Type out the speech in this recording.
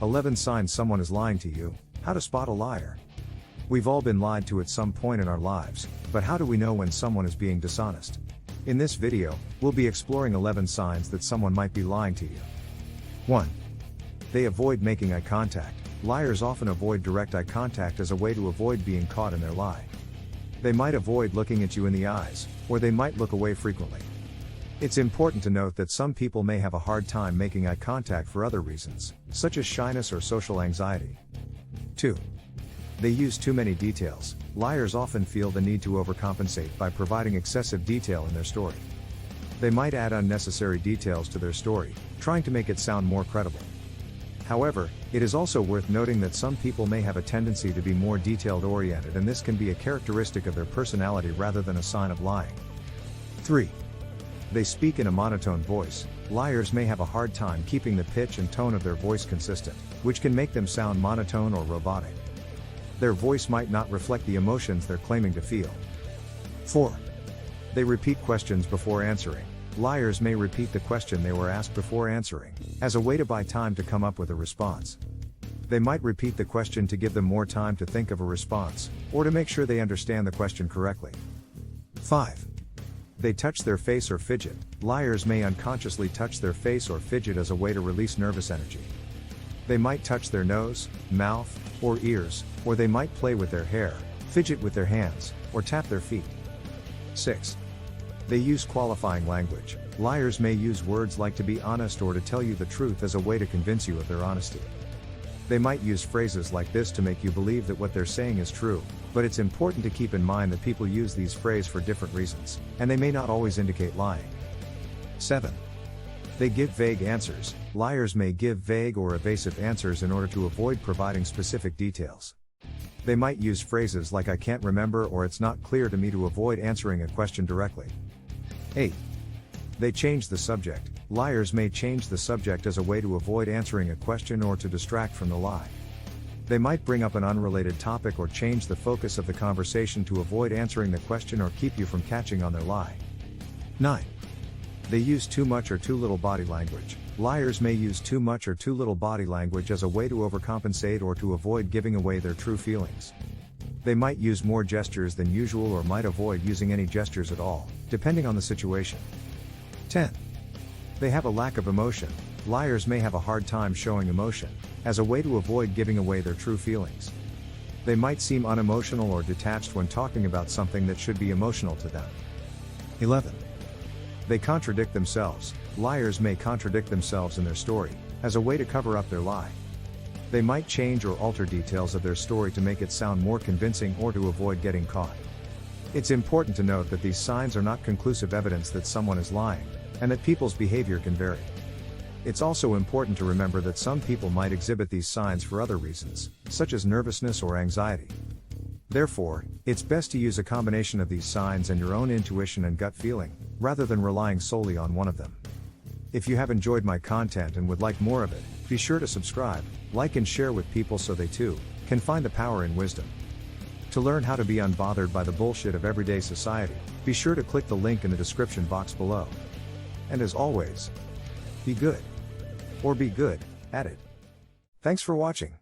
11 signs someone is lying to you. How to spot a liar. We've all been lied to at some point in our lives, but how do we know when someone is being dishonest? In this video, we'll be exploring 11 signs that someone might be lying to you. 1. They avoid making eye contact. Liars often avoid direct eye contact as a way to avoid being caught in their lie. They might avoid looking at you in the eyes, or they might look away frequently. It's important to note that some people may have a hard time making eye contact for other reasons, such as shyness or social anxiety. 2. They use too many details. Liars often feel the need to overcompensate by providing excessive detail in their story. They might add unnecessary details to their story, trying to make it sound more credible. However, it is also worth noting that some people may have a tendency to be more detailed-oriented, and this can be a characteristic of their personality rather than a sign of lying. 3. They speak in a monotone voice. Liars may have a hard time keeping the pitch and tone of their voice consistent, which can make them sound monotone or robotic. Their voice might not reflect the emotions they're claiming to feel. 4. They repeat questions before answering. Liars may repeat the question they were asked before answering, as a way to buy time to come up with a response. They might repeat the question to give them more time to think of a response, or to make sure they understand the question correctly. 5. They touch their face or fidget. Liars may unconsciously touch their face or fidget as a way to release nervous energy. They might touch their nose, mouth, or ears, or they might play with their hair, fidget with their hands, or tap their feet. 6. They use qualifying language. Liars may use words like "to be honest" or "to tell you the truth" as a way to convince you of their honesty. They might use phrases like this to make you believe that what they're saying is true, but it's important to keep in mind that people use these phrases for different reasons, and they may not always indicate lying. 7. They give vague answers. Liars may give vague or evasive answers in order to avoid providing specific details. They might use phrases like "I can't remember" or "it's not clear to me" to avoid answering a question directly. 8. They change the subject. Liars may change the subject as a way to avoid answering a question or to distract from the lie. They might bring up an unrelated topic or change the focus of the conversation to avoid answering the question or keep you from catching on their lie. 9. They use too much or too little body language. Liars may use too much or too little body language as a way to overcompensate or to avoid giving away their true feelings. They might use more gestures than usual or might avoid using any gestures at all, depending on the situation. 10. They have a lack of emotion. Liars may have a hard time showing emotion, as a way to avoid giving away their true feelings. They might seem unemotional or detached when talking about something that should be emotional to them. 11. They contradict themselves. Liars may contradict themselves in their story, as a way to cover up their lie. They might change or alter details of their story to make it sound more convincing or to avoid getting caught. It's important to note that these signs are not conclusive evidence that someone is lying, and that people's behavior can vary. It's also important to remember that some people might exhibit these signs for other reasons, such as nervousness or anxiety. Therefore, it's best to use a combination of these signs and your own intuition and gut feeling, rather than relying solely on one of them. If you have enjoyed my content and would like more of it, be sure to subscribe, like and share with people so they too can find the power in wisdom. To learn how to be unbothered by the bullshit of everyday society, be sure to click the link in the description box below. And as always, be good. Or be good at it. Thanks for watching.